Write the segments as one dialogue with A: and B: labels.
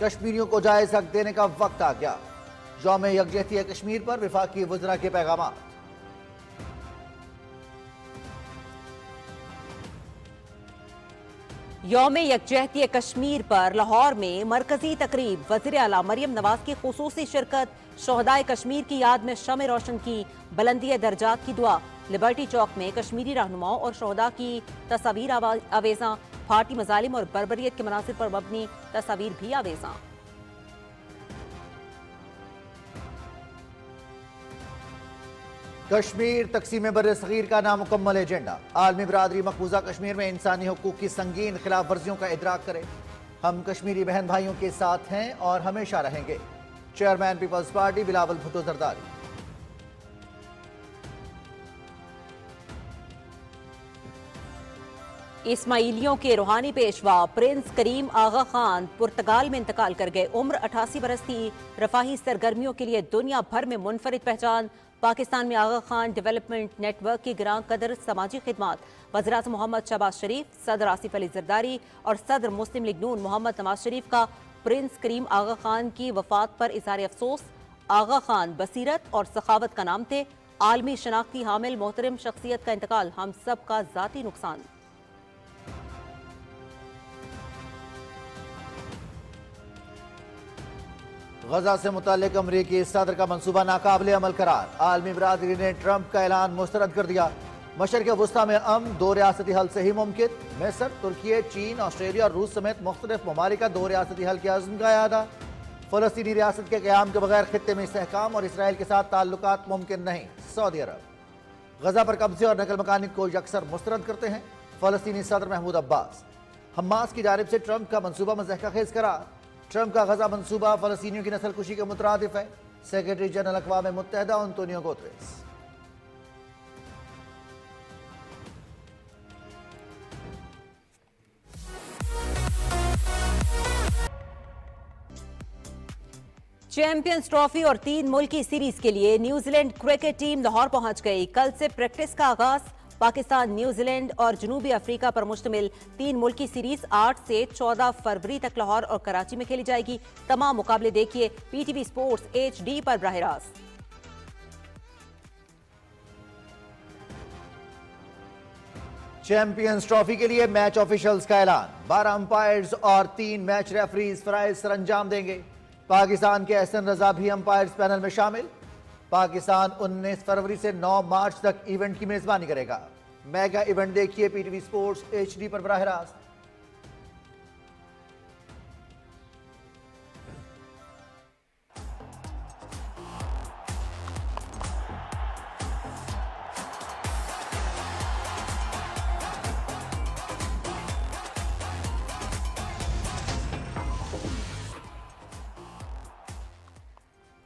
A: کشمیریوں کو جائز حق دینے کا وقت آ گیا۔ یوم یکجہتی کشمیر پر وفاقی وزراء کے پیغامات۔
B: یوم یکجہتی کشمیر پر لاہور میں مرکزی تقریب، وزیر اعلیٰ مریم نواز کی خصوصی شرکت، شہدائے کشمیر کی یاد میں شمع روشن کی، بلندی درجات کی دعا۔ لبرٹی چوک میں کشمیری رہنماؤں اور شہداء کی تصاویر آویزاں، بھارتی مظالم اور بربریت کے مناظر پر مبنی تصاویر بھی آویزاں۔
A: کشمیر تقسیم بر صغیر کا نامکمل ایجنڈا، عالمی برادری مقبوضہ کشمیر میں انسانی حقوق کی سنگین خلاف ورزیوں کا ادراک کرے۔ ہم کشمیری بہن بھائیوں کے ساتھ ہیں اور ہمیشہ رہیں گے، chairman Peoples Party Bilawal Bhutto Zardari.
B: اسماعیلیوں کے روحانی پیشوا پرنس کریم آغا خان پرتگال میں انتقال کر گئے۔ عمر 88 برس تھی۔ رفاہی سرگرمیوں کے لیے دنیا بھر میں منفرد پہچان۔ پاکستان میں آغا خان ڈیولپمنٹ نیٹ ورک کی گراں قدر سماجی خدمات۔ وزیراعظم محمد شہباز شریف، صدر آصف علی زرداری اور صدر مسلم لیگ نون محمد نواز شریف کا پرنس کریم آغا خان کی وفات پر اظہار افسوس۔ آغا خان بصیرت اور سخاوت کا نام تھے، عالمی شناختی حامل محترم شخصیت کا انتقال ہم سب کا ذاتی نقصان۔
A: غزہ سے متعلق امریکی صدر کا منصوبہ ناقابل عمل قرار، عالمی برادری نے ٹرمپ کا اعلان مسترد کر دیا۔ مشرق وسطی میں امن 2 ریاستی حل سے ہی ممکن، مصر، ترکیے، چین، آسٹریلیا اور روس سمیت مختلف ممالک کا 2 ریاستی حل کے عزم کا اعادہ۔ فلسطینی ریاست کے قیام کے بغیر خطے میں استحکام اور اسرائیل کے ساتھ تعلقات ممکن نہیں، سعودی عرب۔ غزہ پر قبضے اور نقل مکانی کو یکسر مسترد کرتے ہیں فلسطینی صدر محمود عباس۔ حماس کی جانب سے ٹرمپ کا منصوبہ مضحکہ خیز قرار۔ ٹرمپ کا غزہ منصوبہ فلسطینیوں کی نسل کشی کے مترادف ہے، سیکرٹری جنرل اقوام متحدہ انطونیو گوتریس۔
B: چیمپئنز ٹرافی اور 3 ملکی سیریز کے لیے New Zealand cricket team Lahore پہنچ گئی۔ کل سے پریکٹس کا آغاز۔ پاکستان، نیوزی لینڈ اور جنوبی افریقہ پر مشتمل 3 ملکی سیریز 8 سے 14 فروری تک لاہور اور کراچی میں کھیلی جائے گی۔ تمام مقابلے دیکھیے P T V sports HD پر براہ راست۔
A: چیمپئنز ٹرافی کے لیے میچ آفیشلز کا اعلان، 12 امپائرز اور 3 میچ ریفریز فرائض سر انجام دیں گے۔ پاکستان کے احسن رضا بھی امپائرز پینل میں شامل۔ پاکستان 19 فروری سے 9 مارچ تک ایونٹ کی میزبانی کرے گا۔ میگا ایونٹ دیکھیے P T V sports HD پر براہ راست۔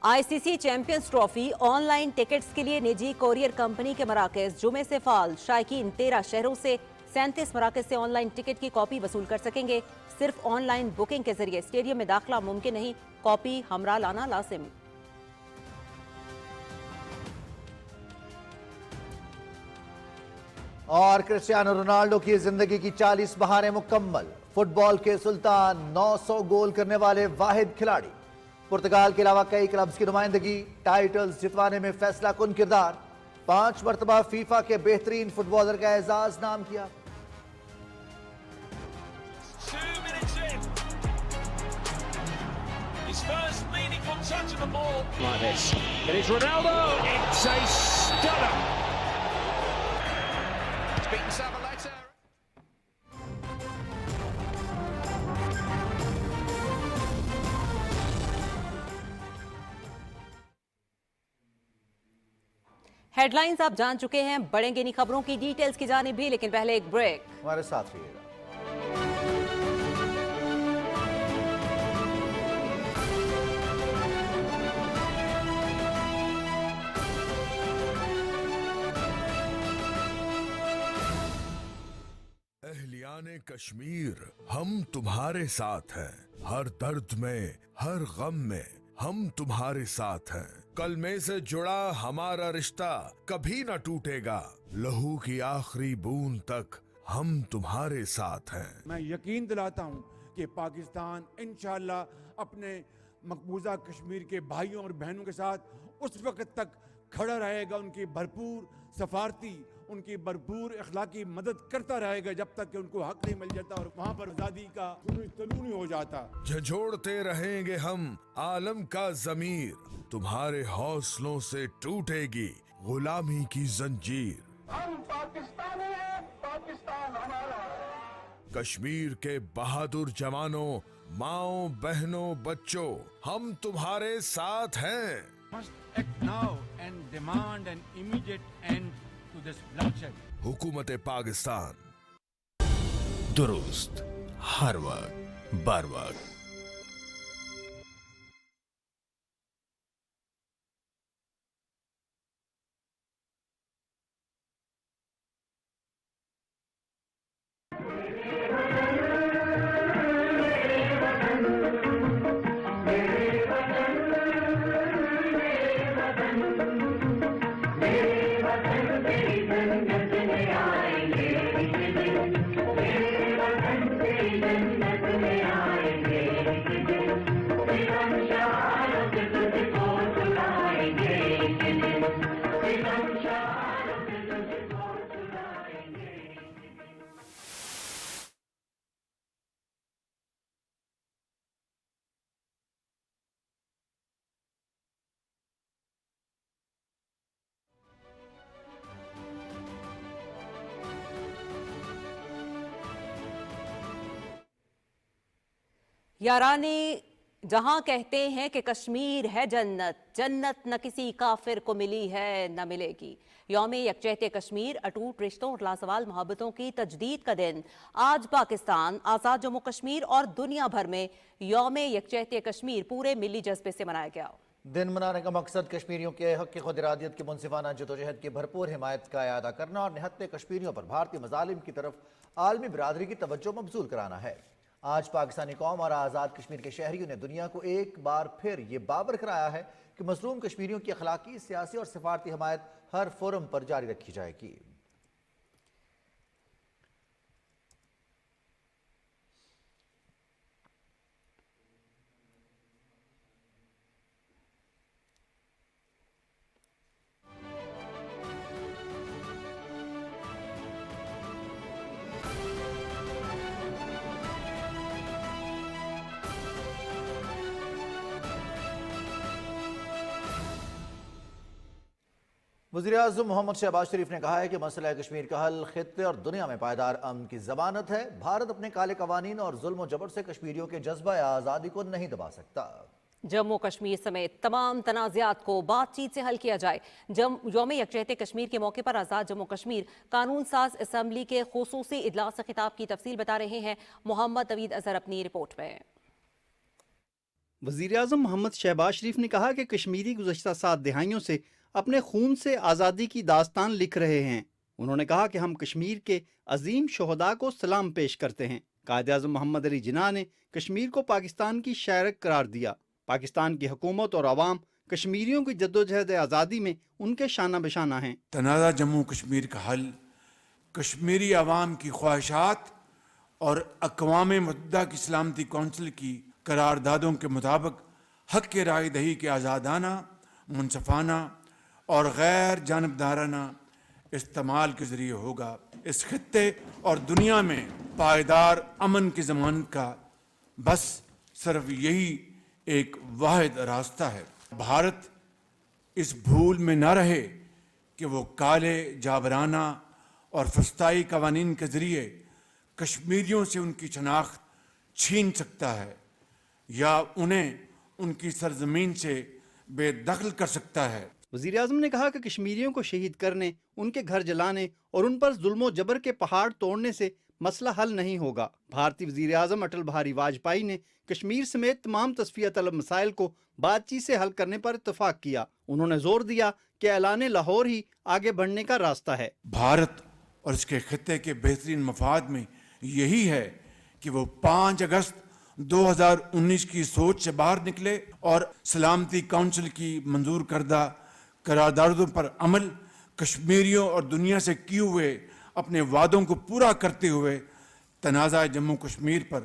B: ICC champions trophy on line tickets کے لیے نجی کوریئر کمپنی کے مراکز جمعے سے فعال۔ شائقین 13 شہروں سے 37 مراکز سے آن لائن ٹکٹ کی کاپی وصول کر سکیں گے۔ صرف آن لائن بکنگ کے ذریعے اسٹیڈیم میں داخلہ ممکن نہیں، کاپی ہمراہ لانا لازم۔
A: اور کرسٹیانو رونالڈو کی زندگی کی 40 بہاریں مکمل، فٹ بال کے سلطان، 900 گول کرنے والے واحد کھلاڑی۔ پرتگال کے علاوہ کئی کلبز کی نمائندگی، ٹائٹلز جتوانے میں فیصلہ کن کردار، 5 مرتبہ فیفا کے بہترین فٹ بالر کا اعزاز نام کیا۔
B: ہیڈ لائنز آپ جان چکے ہیں، بڑھیں گے انہی خبروں کی ڈیٹیلز کی جانب بھی، لیکن پہلے ایک بریک۔
A: ہمارے ساتھ رہیے گا۔
C: اہلیان کشمیر، ہم تمہارے ساتھ ہیں، ہر درد میں، ہر غم میں ہم تمہارے ساتھ ہیں۔ کلمے سے جڑا ہمارا رشتہ کبھی نہ ٹوٹے گا، لہو کی آخری بوند تک ہم تمہارے ساتھ ہیں۔
D: میں یقین دلاتا ہوں کہ پاکستان انشاءاللہ اپنے مقبوضہ کشمیر کے بھائیوں اور بہنوں کے ساتھ اس وقت تک کھڑا رہے گا، ان کی بھرپور سفارتی، ان کی بھرپور اخلاقی مدد کرتا رہے گا جب تک کہ ان کو حق نہیں مل جاتا اور وہاں پر آزادی کا طلوع نہیں ہو جاتا۔
C: جھنجھوڑتے رہیں گے ہم عالم کا ضمیر، تمہارے حوصلوں سے ٹوٹے گی غلامی کی زنجیر۔
E: ہم پاکستانی ہیں، پاکستان ہمارا ہے۔
C: کشمیر کے بہادر جوانوں، ماؤں بہنوں بچوں، ہم تمہارے ساتھ ہیں۔
D: must act now and demand an immediate end to this bloodshed۔
C: حکومت پاکستان۔
F: درست ہر وقت بر وقت۔
B: یارانے جہاں کہتے ہیں کہ کشمیر ہے جنت، جنت نہ کسی کافر کو ملی ہے نہ ملے گی۔ یوم یکجہت کشمیر، اٹوٹ رشتوں اور لازوال محبتوں کی تجدید کا دن۔ آج پاکستان، آزاد جموں کشمیر اور دنیا بھر میں یوم یکجہت کشمیر پورے ملی جذبے سے منایا گیا۔
A: دن منانے کا مقصد کشمیریوں کے حق کی خود ارادیت کی منصفانہ جدوجہد کی بھرپور حمایت کا اعادہ کرنا اور نہتے کشمیریوں پر بھارتی مظالم کی طرف عالمی برادری کی توجہ مبذول کرانا ہے۔ آج پاکستانی قوم اور آزاد کشمیر کے شہریوں نے دنیا کو ایک بار پھر یہ بابر کرایا ہے کہ مظلوم کشمیریوں کی اخلاقی، سیاسی اور سفارتی حمایت ہر فورم پر جاری رکھی جائے گی۔ وزیراعظم محمد شہباز شریف نے کہا ہے کہ مسئلہ کشمیر کا حل خطے اور دنیا میں پائیدار امن کی ضمانت ہے۔ بھارت اپنے کالے قوانین اور ظلم و جبر سے کشمیریوں کے جذبہ آزادی کو نہیں دبا سکتا۔
B: جموں کشمیر سمیت تمام تنازعات کو بات چیت سے حل کیا جائے۔ یوم یکجہت کشمیر کے موقع پر آزاد جموں کشمیر قانون ساز اسمبلی کے خصوصی اجلاس سے خطاب کی تفصیل بتا رہے ہیں محمد نوید اظہر اپنی رپورٹ میں۔
G: وزیراعظم محمد شہباز شریف نے کہا کہ کشمیری گزشتہ 7 دہائیوں سے اپنے خون سے آزادی کی داستان لکھ رہے ہیں۔ انہوں نے کہا کہ ہم کشمیر کے عظیم شہداء کو سلام پیش کرتے ہیں۔ قائد اعظم محمد علی جناح نے کشمیر کو پاکستان کی شہرک قرار دیا۔ پاکستان کی حکومت اور عوام کشمیریوں کی جدوجہد آزادی میں ان کے شانہ بشانہ ہیں۔
D: تنازع جموں کشمیر کا حل کشمیری عوام کی خواہشات اور اقوام متحدہ کی سلامتی کونسل کی قراردادوں کے مطابق حق کے رائے دہی کے آزادانہ، منصفانہ اور غیر جانبدارانہ استعمال کے ذریعے ہوگا۔ اس خطے اور دنیا میں پائیدار امن کی ضمانت کا بس صرف یہی ایک واحد راستہ ہے۔ بھارت اس بھول میں نہ رہے کہ وہ کالے جابرانہ اور فسطائی قوانین کے ذریعے کشمیریوں سے ان کی شناخت چھین سکتا ہے یا انہیں ان کی سرزمین سے بے دخل کر سکتا ہے۔
G: وزیراعظم نے کہا کہ کشمیریوں کو شہید کرنے، ان کے گھر جلانے اور ان پر ظلم و جبر کے پہاڑ توڑنے سے مسئلہ حل نہیں ہوگا۔ بھارتی وزیراعظم اٹل بہاری واجپئی نے کشمیر سمیت تمام تصفیہ طلب مسائل کو بات چیت سے حل کرنے پر اتفاق کیا۔ انہوں نے زور دیا کہ اعلان لاہور ہی آگے بڑھنے کا راستہ ہے۔
D: بھارت اور اس کے خطے کے بہترین مفاد میں یہی ہے کہ وہ 5 اگست 2019 کی سوچ سے باہر نکلے اور سلامتی کونسل کی منظور کردہ قراردادوں پر عمل، کشمیریوں اور دنیا سے کیے ہوئے اپنے وعدوں کو پورا کرتے ہوئے تنازع جموں کشمیر پر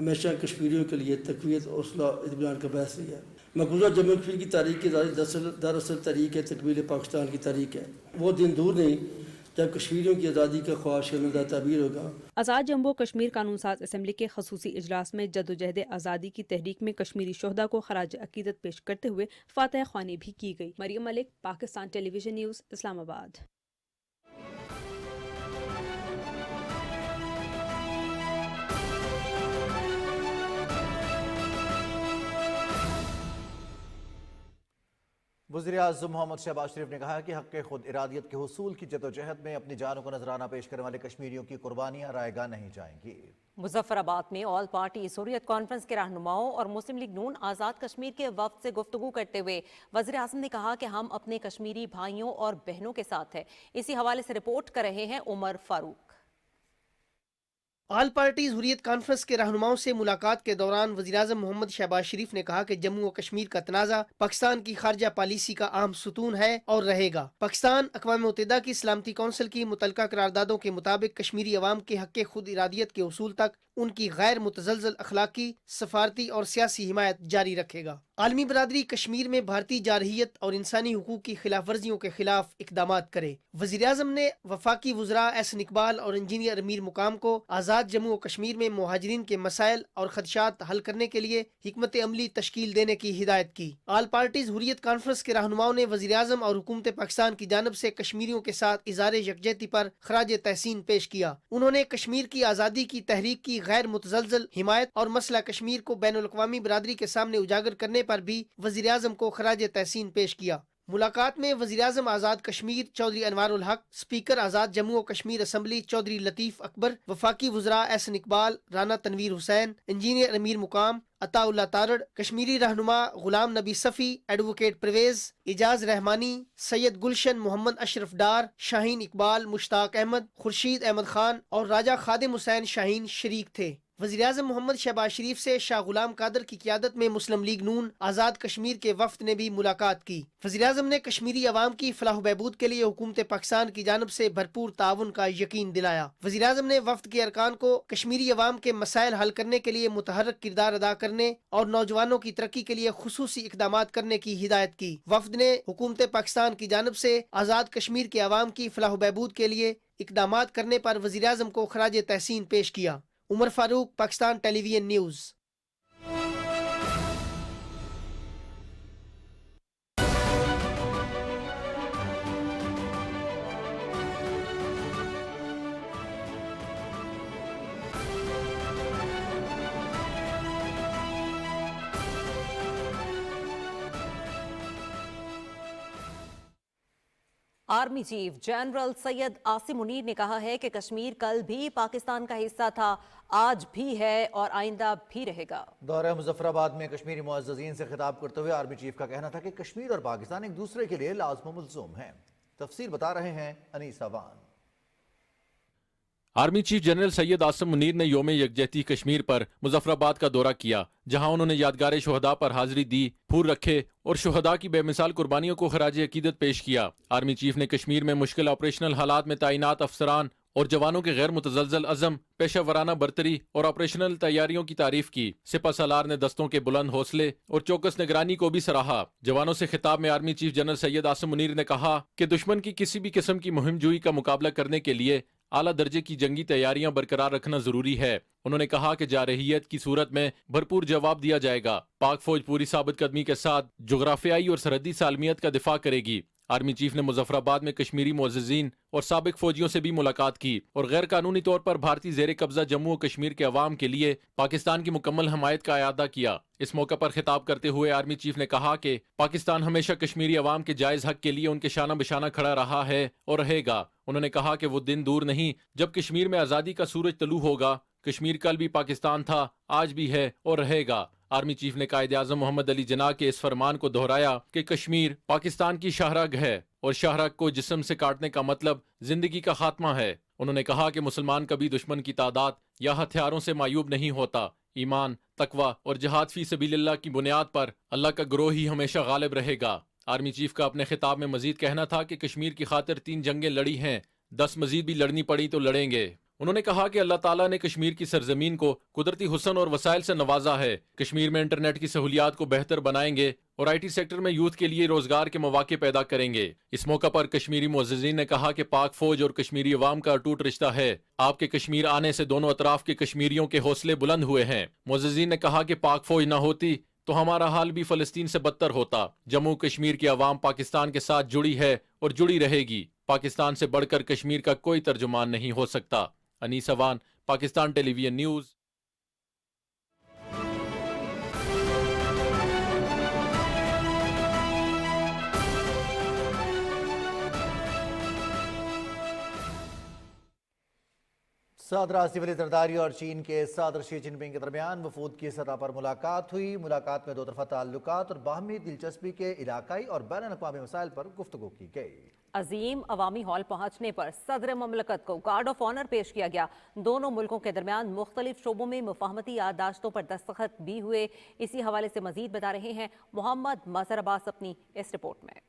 H: ہمیشہ کشمیریوں کے لیے تقویت حوصلہ اطمینان کا باعث رہی ہے۔ مقبوضہ جموں کشمیر کی تاریخ کی دراصل تاریخ ہے تکمیل پاکستان کی تاریخ ہے۔ وہ دن دور نہیں جب کشمیریوں کی آزادی کا خواہش شرمندہ تعبیر ہوگا۔
I: آزاد جموں و کشمیر قانون ساز اسمبلی کے خصوصی اجلاس میں جدوجہد آزادی کی تحریک میں کشمیری شہدا کو خراج عقیدت پیش کرتے ہوئے فاتح خوانی بھی کی گئی۔ مریم ملک، پاکستان ٹیلی ویژن نیوز، اسلام آباد۔
A: وزیر اعظم محمد شہباز شریف نے کہا کہ حق خود ارادیت کے حصول کی جدوجہد میں اپنی جانوں کو نذرانہ پیش کرنے والے کشمیریوں کی قربانیاں رائے گاہ نہیں جائیں گی۔
B: مظفر آباد میں آل پارٹی حریت کانفرنس کے رہنماؤں اور مسلم لیگ نون آزاد کشمیر کے وفد سے گفتگو کرتے ہوئے وزیر اعظم نے کہا کہ ہم اپنے کشمیری بھائیوں اور بہنوں کے ساتھ ہیں۔ اسی حوالے سے رپورٹ کر رہے ہیں عمر فاروق۔
J: آل پارٹیز حریت کانفرنس کے رہنماؤں سے ملاقات کے دوران وزیراعظم محمد شہباز شریف نے کہا کہ جموں و کشمیر کا تنازع پاکستان کی خارجہ پالیسی کا اہم ستون ہے اور رہے گا۔ پاکستان اقوام متحدہ کی سلامتی کونسل کی متعلقہ قراردادوں کے مطابق کشمیری عوام کے حق خود ارادیت کے حصول تک ان کی غیر متزلزل اخلاقی، سفارتی اور سیاسی حمایت جاری رکھے گا۔ عالمی برادری کشمیر میں بھارتی جارحیت اور انسانی حقوق کی خلاف ورزیوں کے خلاف اقدامات کرے۔ وزیر اعظم نے وفاقی وزراء احسن اقبال اور انجینئر امیر مقام کو آزاد جموں و کشمیر میں مہاجرین کے مسائل اور خدشات حل کرنے کے لیے حکمت عملی تشکیل دینے کی ہدایت کی۔ آل پارٹیز حریت کانفرنس کے رہنماؤں نے وزیر اعظم اور حکومت پاکستان کی جانب سے کشمیریوں کے ساتھ اظہار یکجہتی پر خراج تحسین پیش کیا۔ انہوں نے کشمیر کی آزادی کی تحریک کی غیر متزلزل حمایت اور مسئلہ کشمیر کو بین الاقوامی برادری کے سامنے اجاگر کرنے پر بھی وزیر اعظم کو خراج تحسین پیش کیا۔ ملاقات میں وزیر اعظم آزاد کشمیر چودھری انوار الحق، اسپیکر آزاد جموں و کشمیر اسمبلی چودھری لطیف اکبر، وفاقی وزراء احسن اقبال، رانا تنویر حسین، انجینئر امیر مقام، عطا اللہ تارڑ، کشمیری رہنما غلام نبی صفی، ایڈوکیٹ پرویز، اعجاز رحمانی، سید گلشن محمد اشرف ڈار، شاہین اقبال، مشتاق احمد، خورشید احمد خان اور راجہ خادم حسین شاہین شریک تھے۔ وزیر اعظم محمد شہباز شریف سے شاہ غلام قادر کی قیادت میں مسلم لیگ نون آزاد کشمیر کے وفد نے بھی ملاقات کی۔ وزیر اعظم نے کشمیری عوام کی فلاح و بہبود کے لیے حکومت پاکستان کی جانب سے بھرپور تعاون کا یقین دلایا۔ وزیر اعظم نے وفد کے ارکان کو کشمیری عوام کے مسائل حل کرنے کے لیے متحرک کردار ادا کرنے اور نوجوانوں کی ترقی کے لیے خصوصی اقدامات کرنے کی ہدایت کی۔ وفد نے حکومت پاکستان کی جانب سے آزاد کشمیر کے عوام کی فلاح و بہبود کے لیے اقدامات کرنے پر وزیر اعظم کو خراج تحسین پیش کیا۔ Umar Farooq, Pakistan television news.
B: Army chief general Syed Asim Munir نے کہا ہے کہ کشمیر کل بھی پاکستان کا حصہ تھا، آج بھی ہے اور آئندہ بھی رہے گا۔
A: دورہ مظفر آباد میں کشمیری معززین سے خطاب کرتے ہوئے آرمی چیف کا کہنا تھا کہ کشمیر اور پاکستان ایک دوسرے کے لیے لازم و ملزوم ہیں۔ تفصیل بتا رہے ہیں انیس آوان۔
K: Army chief general Syed Asim Munir نے یوم یکجہتی کشمیر پر مظفر آباد کا دورہ کیا، جہاں انہوں نے یادگار شہداء پر حاضری دی، پھول رکھے اور شہداء کی بے مثال قربانیوں کو خراج عقیدت پیش کیا۔ آرمی چیف نے کشمیر میں مشکل آپریشنل حالات میں تعینات افسران اور جوانوں کے غیر متزلزل عزم، پیشہ ورانہ برتری اور آپریشنل تیاریوں کی تعریف کی۔ سپہ سالار نے دستوں کے بلند حوصلے اور چوکس نگرانی کو بھی سراہا۔ جوانوں سے خطاب میں army chief general Syed Asim Munir نے کہا کہ دشمن کی کسی بھی قسم کی مہم جوئی کا مقابلہ کرنے کے لیے اعلیٰ درجے کی جنگی تیاریاں برقرار رکھنا ضروری ہے۔ انہوں نے کہا کہ جارحیت کی صورت میں بھرپور جواب دیا جائے گا۔ پاک فوج پوری ثابت قدمی کے ساتھ جغرافیائی اور سرحدی سالمیت کا دفاع کرے گی۔ آرمی چیف نے مظفر آباد میں کشمیری معززین اور سابق فوجیوں سے بھی ملاقات کی اور غیر قانونی طور پر بھارتی زیر قبضہ جموں و کشمیر کے عوام کے لیے پاکستان کی مکمل حمایت کا اعادہ کیا۔ اس موقع پر خطاب کرتے ہوئے آرمی چیف نے کہا کہ پاکستان ہمیشہ کشمیری عوام کے جائز حق کے لیے ان کے شانہ بشانہ کھڑا رہا ہے اور رہے گا۔ انہوں نے کہا کہ وہ دن دور نہیں جب کشمیر میں آزادی کا سورج طلوع ہوگا۔ کشمیر کل بھی پاکستان تھا، آج بھی ہے اور رہے گا۔ آرمی چیف نے قائد اعظم محمد علی جناح کے اس فرمان کو دہرایا کہ کشمیر پاکستان کی شاہراہ ہے اور شاہراہ کو جسم سے کاٹنے کا مطلب زندگی کا خاتمہ ہے۔ انہوں نے کہا کہ مسلمان کبھی دشمن کی تعداد یا ہتھیاروں سے معیوب نہیں ہوتا۔ ایمان، تقوی اور جہاد فی سبیل اللہ کی بنیاد پر اللہ کا گروہ ہی ہمیشہ غالب رہے گا۔ آرمی چیف کا اپنے خطاب میں مزید کہنا تھا کہ کشمیر کی خاطر 3 جنگیں لڑی ہیں، 10 مزید بھی لڑنی پڑی تو لڑیں گے۔ انہوں نے کہا کہ اللہ تعالیٰ نے کشمیر کی سرزمین کو قدرتی حسن اور وسائل سے نوازا ہے. کشمیر میں انٹرنیٹ کی سہولیات کو بہتر بنائیں گے اور آئی ٹی سیکٹر میں یوتھ کے لیے روزگار کے مواقع پیدا کریں گے. اس موقع پر کشمیری معززین نے کہا کہ پاک فوج اور کشمیری عوام کا اٹوٹ رشتہ ہے. آپ کے کشمیر آنے سے دونوں اطراف کے کشمیریوں کے حوصلے بلند ہوئے ہیں. معززین نے کہا کہ پاک فوج نہ ہوتی تو ہمارا حال بھی فلسطین سے بدتر ہوتا. جموں کشمیر کی عوام پاکستان کے ساتھ جڑی ہے اور جڑی رہے گی. پاکستان سے بڑھ کر کشمیر کا کوئی ترجمان نہیں ہو سکتا. انیس Awan, Pakistan television news.
A: صدر آصف علی زرداری اور چین کے صدر شی جن پنگ کے درمیان وفود کی سطح پر ملاقات ہوئی. ملاقات میں دو طرفہ تعلقات اور باہمی دلچسپی کے علاقائی اور بین الاقوامی مسائل پر گفتگو کی گئی.
B: عظیم عوامی ہال پہنچنے پر صدر مملکت کو گارڈ آف آنر پیش کیا گیا. دونوں ملکوں کے درمیان مختلف شعبوں میں مفاہمتی یادداشتوں پر دستخط بھی ہوئے. اسی حوالے سے مزید بتا رہے ہیں محمد مظہر عباس اپنی اس رپورٹ میں.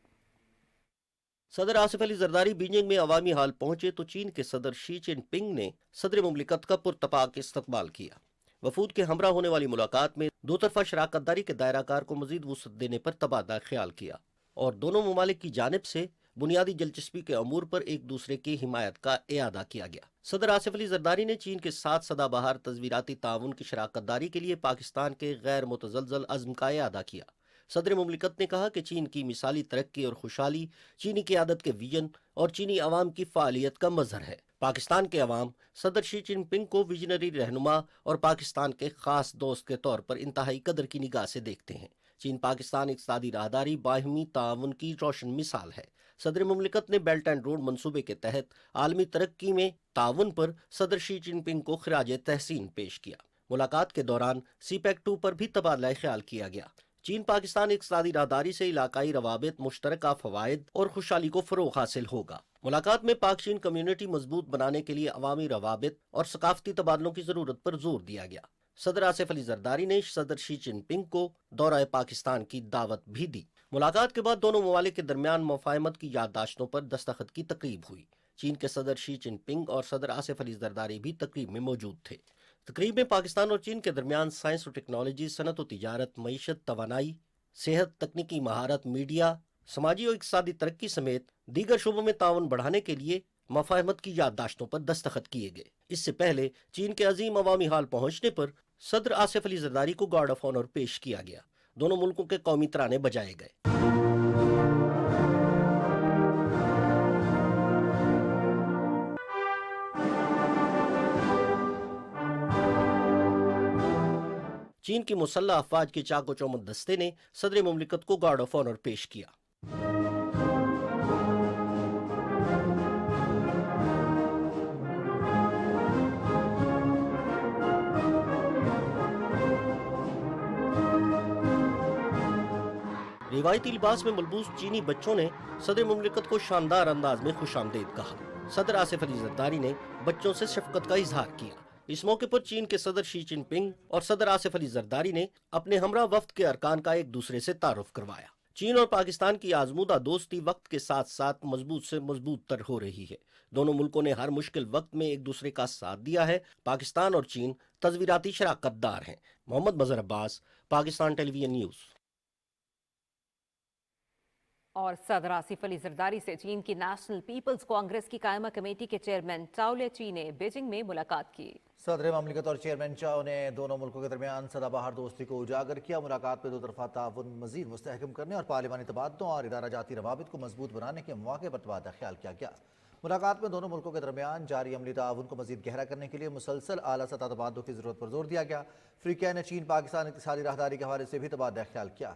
L: صدر آصف علی زرداری بیجنگ میں عوامی حال پہنچے تو چین کے صدر شی جن پنگ نے صدر مملکت کا پرتپاک استقبال کیا. وفود کے ہمراہ ہونے والی ملاقات میں دو طرفہ شراکت داری کے دائرہ کار کو مزید وسعت دینے پر تبادلہ خیال کیا اور دونوں ممالک کی جانب سے بنیادی دلچسپی کے امور پر ایک دوسرے کی حمایت کا اعادہ کیا گیا. صدر آصف علی زرداری نے چین کے ساتھ سدا بہار تصویراتی تعاون کی شراکت داری کے لیے پاکستان کے غیر متزلزل عزم کا اعادہ کیا. صدر مملکت نے کہا کہ چین کی مثالی ترقی اور خوشحالی چینی قیادت کے ویژن اور چینی عوام کی فعالیت کا مظہر ہے. پاکستان کے عوام صدر شی جن پنگ کو ویژنری رہنما اور پاکستان کے خاص دوست کے طور پر انتہائی قدر کی نگاہ سے دیکھتے ہیں. چین پاکستان اقتصادی راہداری باہمی تعاون کی روشن مثال ہے. صدر مملکت نے بیلٹ اینڈ روڈ منصوبے کے تحت عالمی ترقی میں تعاون پر صدر شی جن پنگ کو خراج تحسین پیش کیا. ملاقات کے دوران سی پیک 2 پر بھی تبادلہ خیال کیا گیا. چین پاکستان اقتصادی راہداری سے علاقائی روابط، مشترکہ فوائد اور خوشحالی کو فروغ حاصل ہوگا. ملاقات میں پاک چین کمیونٹی مضبوط بنانے کے لیے عوامی روابط اور ثقافتی تبادلوں کی ضرورت پر زور دیا گیا. صدر آصف علی زرداری نے صدر شی جن پنگ کو دورہ پاکستان کی دعوت بھی دی. ملاقات کے بعد دونوں ممالک کے درمیان مفاہمت کی یادداشتوں پر دستخط کی تقریب ہوئی. چین کے صدر شی جن پنگ اور صدر آصف علی زرداری بھی تقریب میں موجود تھے. تقریب میں پاکستان اور چین کے درمیان سائنس و ٹیکنالوجی، صنعت و تجارت، معیشت، توانائی، صحت، تکنیکی مہارت، میڈیا، سماجی اور اقتصادی ترقی سمیت دیگر شعبوں میں تعاون بڑھانے کے لیے مفاہمت کی یادداشتوں پر دستخط کیے گئے. اس سے پہلے چین کے عظیم عوامی حال پہنچنے پر صدر آصف علی زرداری کو گارڈ آف آنر پیش کیا گیا. دونوں ملکوں کے قومی ترانے بجائے گئے. چین کی مسلح افواج کے چاق و چومت دستے نے صدر مملکت کو گارڈ آف آنر پیش کیا. روایتی لباس میں ملبوس چینی بچوں نے صدر مملکت کو شاندار انداز میں خوش آمدید کہا. صدر آصف علی زرداری نے بچوں سے شفقت کا اظہار کیا. اس موقع پر چین کے صدر شی جن پنگ اور صدر آصف علی زرداری نے اپنے ہمراہ وفد کے ارکان کا ایک دوسرے سے تعارف کروایا. چین اور پاکستان کی آزمودہ دوستی وقت کے ساتھ ساتھ مضبوط سے مضبوط تر ہو رہی ہے. دونوں ملکوں نے ہر مشکل وقت میں ایک دوسرے کا ساتھ دیا ہے. پاکستان اور چین تصویراتی شراکت دار ہیں. محمد مظہر عباس، پاکستان ٹیلی ویژن نیوز.
B: اور صدر آصف علی زرداری سے چین کی نیشنل پیپلز کانگریس کی قائمہ کمیٹی کے چیئرمین چاؤ لے چی نے بیجنگ میں ملاقات کی.
A: صدر مملکت اور چیئرمین چاؤ نے دونوں ملکوں کے درمیان سدا بہار دوستی کو اجاگر کیا. ملاقات میں دو طرفہ تعاون مزید مستحکم کرنے اور پارلیمانی تبادلوں اور ادارہ جاتی روابط کو مضبوط بنانے کے مواقع پر تبادلہ خیال کیا گیا. ملاقات میں دونوں ملکوں کے درمیان جاری عملی تعاون کو مزید گہرا کرنے کے لیے مسلسل اعلیٰ سطح تبادلوں کی ضرورت پر زور دیا گیا. فریقین نے چین پاکستان اقتصادی راہداری کے حوالے سے بھی تبادلہ خیال کیا.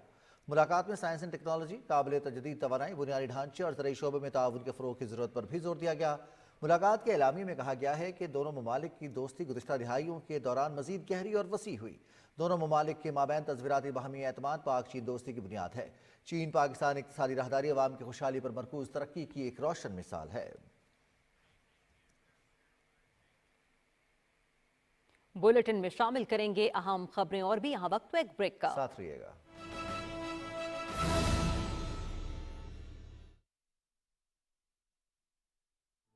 A: ملاقات میں سائنس اینڈ ٹیکنالوجی، قابل تجدید توانائی، بنیادی ڈھانچے اور زرعی شعبے میں تعاون کے فروغ کی ضرورت پر بھی زور دیا گیا. ملاقات کے اعلامیے میں کہا گیا ہے کہ دونوں ممالک کی دوستی گزشتہ دہائیوں کے دوران مزید گہری اور وسیع ہوئی. دونوں ممالک کے مابین تصویراتی باہمی اعتماد پاک چین دوستی کی بنیاد ہے. چین پاکستان اقتصادی راہداری عوام کی خوشحالی پر مرکوز ترقی کی ایک روشن مثال ہے.
B: بلیٹن میں شامل کریں گے اہم خبریں اور بھی. یہاں وقت ایک بریک کا،
A: ساتھ رہیے گا.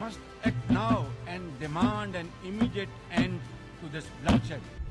D: Must act now and demand an immediate end to this bloodshed.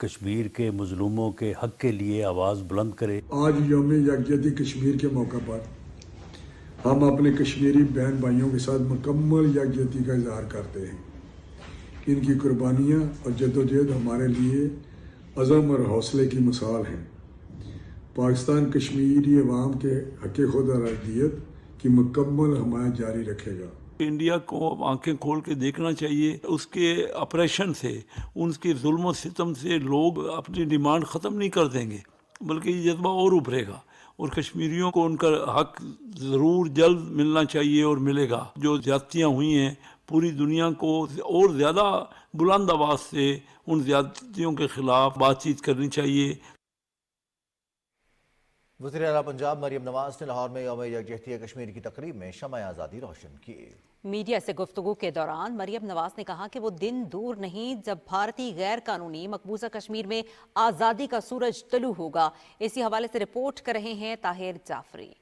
M: Kashmir کے مظلوموں کے حق کے لیے آواز بلند کرے۔
N: آج یوم یکجہتی کشمیر کے موقع پر ہم اپنے کشمیری بہن بھائیوں کے ساتھ مکمل یکجہتی کا اظہار کرتے ہیں۔ ان کی قربانیاں اور جدوجہد ہمارے لیے عزم اور حوصلے کی مثال ہیں۔ پاکستان کشمیری عوام کے حق خود ارادیت کی مکمل حمایت جاری رکھے گا۔
O: انڈیا کو آنکھیں کھول کے دیکھنا چاہیے، اس کے اپریشن سے، ان کے ظلم و ستم سے لوگ اپنی ڈیمانڈ ختم نہیں کر دیں گے، بلکہ یہ جذبہ اور ابھرے گا، اور کشمیریوں کو ان کا حق ضرور جلد ملنا چاہیے اور ملے گا۔ جو زیادتیاں ہوئی ہیں پوری دنیا کو اور زیادہ بلند آواز سے ان زیادتیوں کے خلاف بات چیت کرنی چاہیے۔
A: وزیر اعلیٰ پنجاب مریم نواز نے لاہور میں یوم یکجہتی کشمیر کی تقریب میں شمع آزادی روشن کی۔
B: میڈیا سے گفتگو کے دوران مریم نواز نے کہا کہ وہ دن دور نہیں جب بھارتی غیر قانونی مقبوضہ کشمیر میں آزادی کا سورج طلوع ہوگا۔ اسی حوالے سے رپورٹ کر رہے ہیں طاہر جعفری۔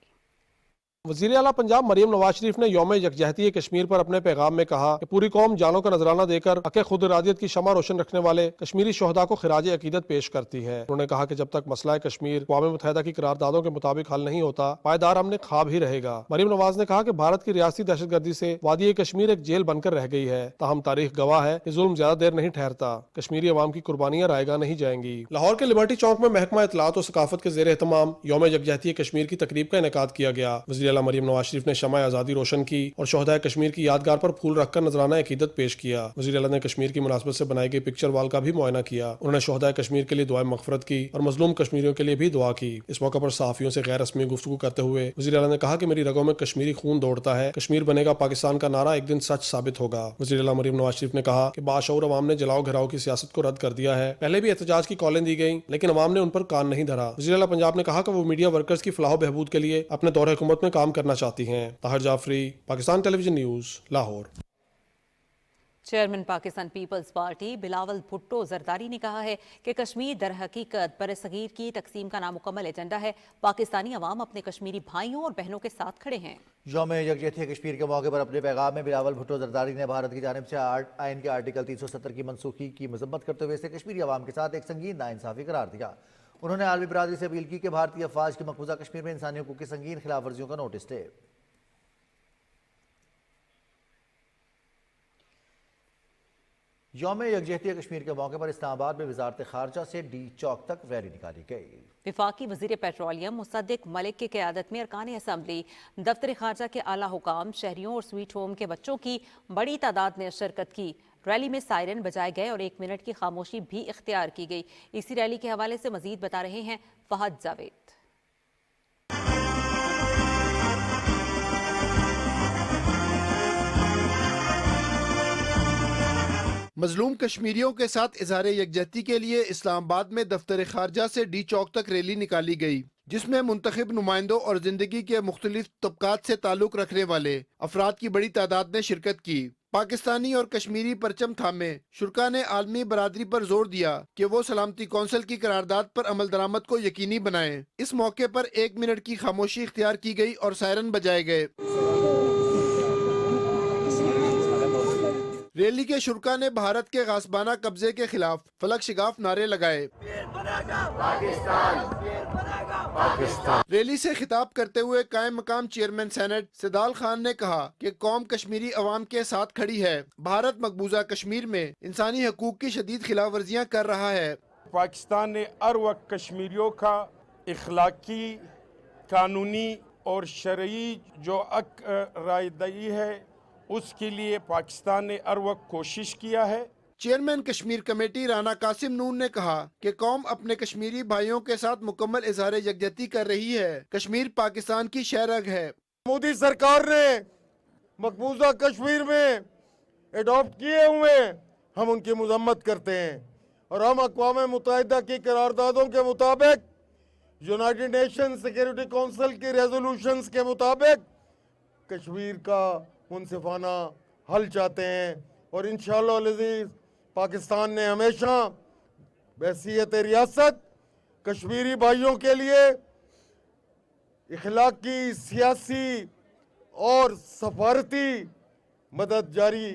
P: وزیر اعلیٰ پنجاب مریم نواز شریف نے یوم یکجہتی کشمیر پر اپنے پیغام میں کہا کہ پوری قوم جانوں کا نذرانہ دے کر حق خود ارادیت کی شمع روشن رکھنے والے کشمیری شہداء کو خراج عقیدت پیش کرتی ہے۔ انہوں نے کہا کہ جب تک مسئلہ کشمیر اقوام متحدہ کی قراردادوں کے مطابق حل نہیں ہوتا، پائیدار امن خواب ہی رہے گا۔ مریم نواز نے کہا کہ بھارت کی ریاستی دہشت گردی سے وادی کشمیر ایک جیل بن کر رہ گئی ہے، تاہم تاریخ گواہ ہے کہ ظلم زیادہ دیر نہیں ٹھہرتا، کشمیری عوام کی قربانیاں رائیگاں نہیں جائیں گی۔ لاہور کے لبرٹی چوک میں محکمہ اطلاعات و ثقافت کے زیر اہتمام یوم یکجہتی کشمیر کی تقریب کا انعقاد کیا گیا۔ وزیر اعلیٰ مریم نواز شریف نے شمع آزادی روشن کی اور شہدائے کشمیر کی یادگار پر پھول رکھ کر نذرانہ عقیدت پیش کیا۔ وزیر اعلیٰ نے کشمیر کی مناسبت سے بنائی گئی پکچر وال کا بھی معائنہ کیا۔ انہوں نے شہدائے کشمیر کے لیے دعائیں مغفرت کی اور مظلوم کشمیریوں کے لیے بھی دعا کی۔ اس موقع پر صحافیوں سے غیر رسمی گفتگو کرتے ہوئے وزیر اعلیٰ نے کہا کہ میری رگوں میں کشمیری خون دوڑتا ہے، کشمیر بنے گا پاکستان کا نعرہ ایک دن سچ ثابت ہوگا۔ وزیر اعلیٰ مریم نواز شریف نے کہا کہ باشعور عوام نے جلاؤ گھراؤ کی سیاست کو رد کر دیا ہے۔ پہلے بھی احتجاج کی کالیں دی گئیں لیکن عوام نے ان پر کان نہیں دھرا۔ وزیر اعلیٰ پنجاب نے کہا کہ وہ میڈیا ورکرز کی فلاح و بہبود کے لیے اپنے دور حکومت میں کام کرنا چاہتی ہیں۔ Tahir Jafri, Pakistan television news, Lahore.
B: Chairman Pakistan Peoples Party Bilawal Bhutto Zardari نے کہا ہے کہ کشمیر در حقیقت برصغیر کی تقسیم کا نامکمل ایجنڈا ہے۔ پاکستانی عوام اپنے کشمیری بھائیوں اور بہنوں کے ساتھ کھڑے ہیں۔
A: یوم یکجہتی کشمیر کے موقع پر اپنے پیغام میں بلاول بھٹو زرداری نے بھارت کی جانب سے آئین کے آرٹیکل 370 کی منسوخی کی مذمت کرتے ہوئے اسے کشمیری عوام کے ساتھ ایک سنگین ناانصافی قرار دیا۔ انہوں نے عالمی برادری سے اپیل کی کہ بھارتی افواج کی مقبوضہ کشمیر میں انسانی حقوق کی سنگین خلاف ورزیوں کا نوٹس دے۔ یوم یکجہتی کشمیر کے موقع پر اسلام آباد میں وزارت خارجہ سے ڈی چوک تک ریلی نکالی گئی۔
B: وفاقی وزیر پیٹرولیم مصدق ملک کی قیادت میں ارکان اسمبلی، دفتر خارجہ کے اعلیٰ حکام، شہریوں اور سویٹ ہوم کے بچوں کی بڑی تعداد نے شرکت کی۔ ریلی میں سائرن بجائے گئے اور 1 منٹ کی خاموشی بھی اختیار کی گئی۔ اسی ریلی کے حوالے سے مزید بتا رہے ہیں فہد جاوید۔
Q: مظلوم کشمیریوں کے ساتھ اظہار یکجہتی کے لیے اسلام آباد میں دفتر خارجہ سے ڈی چوک تک ریلی نکالی گئی، جس میں منتخب نمائندوں اور زندگی کے مختلف طبقات سے تعلق رکھنے والے افراد کی بڑی تعداد نے شرکت کی۔ پاکستانی اور کشمیری پرچم تھامے شرکا نے عالمی برادری پر زور دیا کہ وہ سلامتی کونسل کی قرارداد پر عمل درآمد کو یقینی بنائیں۔ اس موقع پر 1 منٹ کی خاموشی اختیار کی گئی اور سائرن بجائے گئے۔ ریلی کے شرکا نے بھارت کے غاصبانہ قبضے کے خلاف فلک شگاف نعرے لگائے۔ ریلی سے خطاب کرتے ہوئے قائم مقام چیئرمین سینٹ سدال خان نے کہا کہ قوم کشمیری عوام کے ساتھ کھڑی ہے۔ بھارت مقبوضہ کشمیر میں انسانی حقوق کی شدید خلاف ورزیاں کر رہا ہے۔
R: پاکستان نے ہر وقت کشمیریوں کا اخلاقی، قانونی اور شرعی جو رائے دہی ہے اس کے لیے پاکستان نے ہر وقت کوشش کیا ہے۔
Q: چیئرمین کشمیر کمیٹی رانا قاسم نون نے کہا کہ قوم اپنے کشمیری بھائیوں کے ساتھ مکمل اظہار یکجہتی کر رہی ہے۔ کشمیر پاکستان کی شہ رگ ہے۔
R: مودی سرکار نے مقبوضہ کشمیر میں ایڈاپٹ کیے ہوئے ہم ان کی مذمت کرتے ہیں، اور ہم اقوام متحدہ کی قراردادوں کے مطابق، یونائیٹڈ نیشن سیکیورٹی کونسل کی ریزولوشنز کے مطابق کشمیر کا منصفانہ حل چاہتے ہیں، اور انشاءاللہ العزیز پاکستان نے ہمیشہ بحیثیت ریاست کشمیری بھائیوں کے لیے اخلاقی، سیاسی اور سفارتی مدد جاری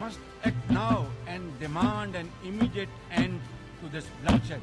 D: Must act now and demand an immediate end to this bloodshed.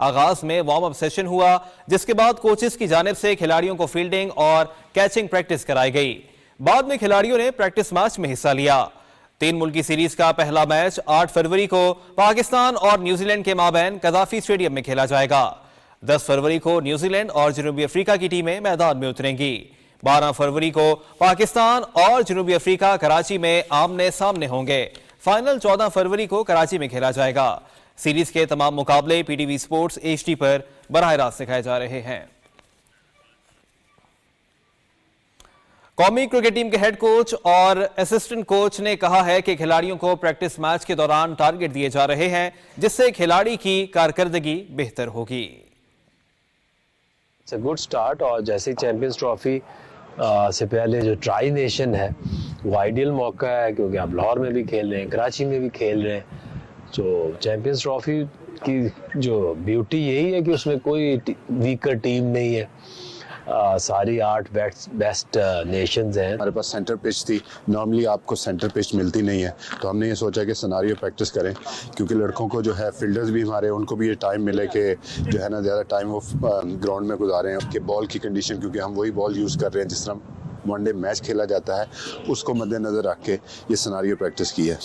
S: آغاز میں وارم اپ سیشن ہوا، جس کے بعد کوچز کی جانب سے کھلاڑیوں کو فیلڈنگ اور کیچنگ پریکٹس کرائی گئی۔ بعد میں کھلاڑیوں نے پریکٹس میچ میں حصہ لیا۔ 3 ملکی سیریز کا پہلا میچ 8 فروری کو پاکستان اور نیوزی لینڈ کے مابین قذافی اسٹیڈیم میں کھیلا جائے گا۔ 10 فروری کو نیوزی لینڈ اور جنوبی افریقہ کی ٹیمیں میدان میں اتریں گی۔ 12 فروری کو پاکستان اور جنوبی افریقہ کراچی میں آمنے سامنے ہوں گے۔ فائنل 14 فروری کو کراچی میں کھیلا جائے گا۔ سیریز کے تمام مقابلے P T V sports HD پر براہ راست دکھائے جا رہے ہیں۔ قومی کرکٹ ٹیم کے ہیڈ کوچ اور اسسٹنٹ کوچ نے کہا ہے کہ کھلاڑیوں کو پریکٹس میچ کے دوران ٹارگٹ دیے جا رہے ہیں، جس سے کھلاڑی کی کارکردگی بہتر ہوگی۔
K: اٹس اے گڈ سٹارٹ، اور جیسے چیمپئنز ٹرافی سے پہلے جو ٹرائی نیشن ہے وہ آئیڈیل موقع ہے، کیونکہ آپ لاہور میں بھی کھیل رہے ہیں، کراچی میں بھی کھیل رہے ہیں۔ جو چیمپئنز ٹرافی کی جو بیوٹی یہی ہے کہ اس میں کوئی ویکر ٹیم نہیں ہے، ساری 8 بیسٹ نیشنز ہیں۔
L: ہمارے پاس سینٹر پچ تھی، نارملی آپ کو سینٹر پچ ملتی نہیں ہے، تو ہم نے یہ سوچا کہ سناریو پریکٹس کریں، کیونکہ لڑکوں کو جو ہے فیلڈرز بھی ہمارے ان کو بھی یہ ٹائم ملے کہ جو ہے نا زیادہ ٹائم وہ گراؤنڈ میں گزاریں، کہ بال کی کنڈیشن، کیونکہ ہم وہی بال یوز کر رہے ہیں جس طرح ون ڈے میچ کھیلا جاتا ہے، اس کو مد نظر رکھ کے یہ سناریو پریکٹس کی ہے۔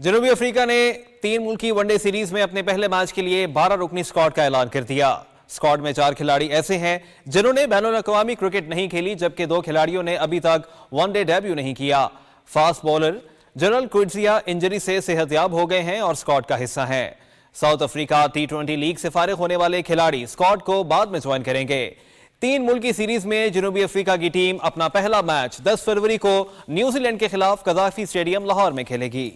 S: جنوبی افریقہ نے 3 ملکی ون ڈے سیریز میں اپنے پہلے میچ کے لیے 12 رکنی اسکواڈ کا اعلان کر دیا۔ اسکواڈ میں 4 کھلاڑی ایسے ہیں جنہوں نے بین الاقوامی کرکٹ نہیں کھیلی، جبکہ 2 کھلاڑیوں نے ابھی تک ون ڈے ڈیبیو نہیں کیا۔ فاسٹ بولر جنرل کوئٹزیا انجری سے صحت یاب ہو گئے ہیں اور اسکواڈ کا حصہ ہیں۔ ساؤتھ افریقہ T20 لیگ سے فارغ ہونے والے کھلاڑی اسکواڈ کو بعد میں جوائن کریں گے۔ 3 ملکی سیریز میں جنوبی افریقہ کی ٹیم اپنا پہلا میچ 10 فروری کو نیوزی لینڈ کے خلاف قذافی اسٹیڈیم لاہور میں کھیلے گی۔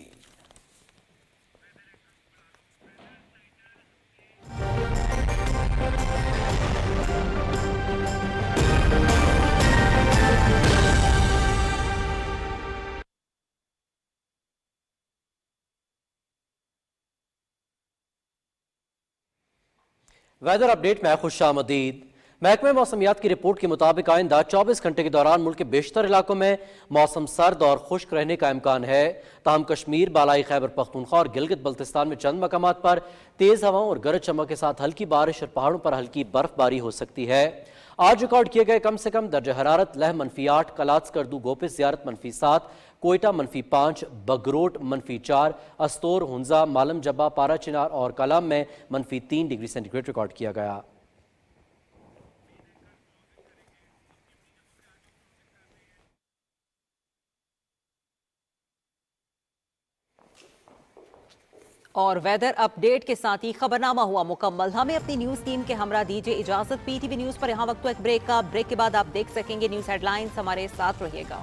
T: ویدر اپ ڈیٹ میں خوش آمدید۔ محکمہ موسمیات کی رپورٹ کے مطابق آئندہ 24 گھنٹے کے دوران ملک کے بیشتر علاقوں میں موسم سرد اور خشک رہنے کا امکان ہے، تاہم کشمیر، بالائی خیبر پختونخوا اور گلگت بلتستان میں چند مقامات پر تیز ہواؤں اور گرج چمک کے ساتھ ہلکی بارش اور پہاڑوں پر ہلکی برف باری ہو سکتی ہے۔ آج ریکارڈ کیے گئے کم سے کم درجہ حرارت لہ -8، کلات کردو گوپس زیارت -7، کوئٹہ -5، بگروٹ -4، استور، ہنزا، مالم جبہ، پارا چنار اور کلام میں -3 ڈگری سینٹی گریڈ ریکارڈ کیا گیا۔
B: اور ویدر اپ ڈیٹ کے ساتھ ہی خبرنامہ ہوا مکمل۔ ہمیں اپنی نیوز ٹیم کے ہمراہ دیجیے اجازت۔ PTV نیوز پر یہاں وقت ایک بریک کا، بریک کے بعد آپ دیکھ سکیں گے نیوز ہیڈ لائنز۔ ہمارے ساتھ رہیے گا۔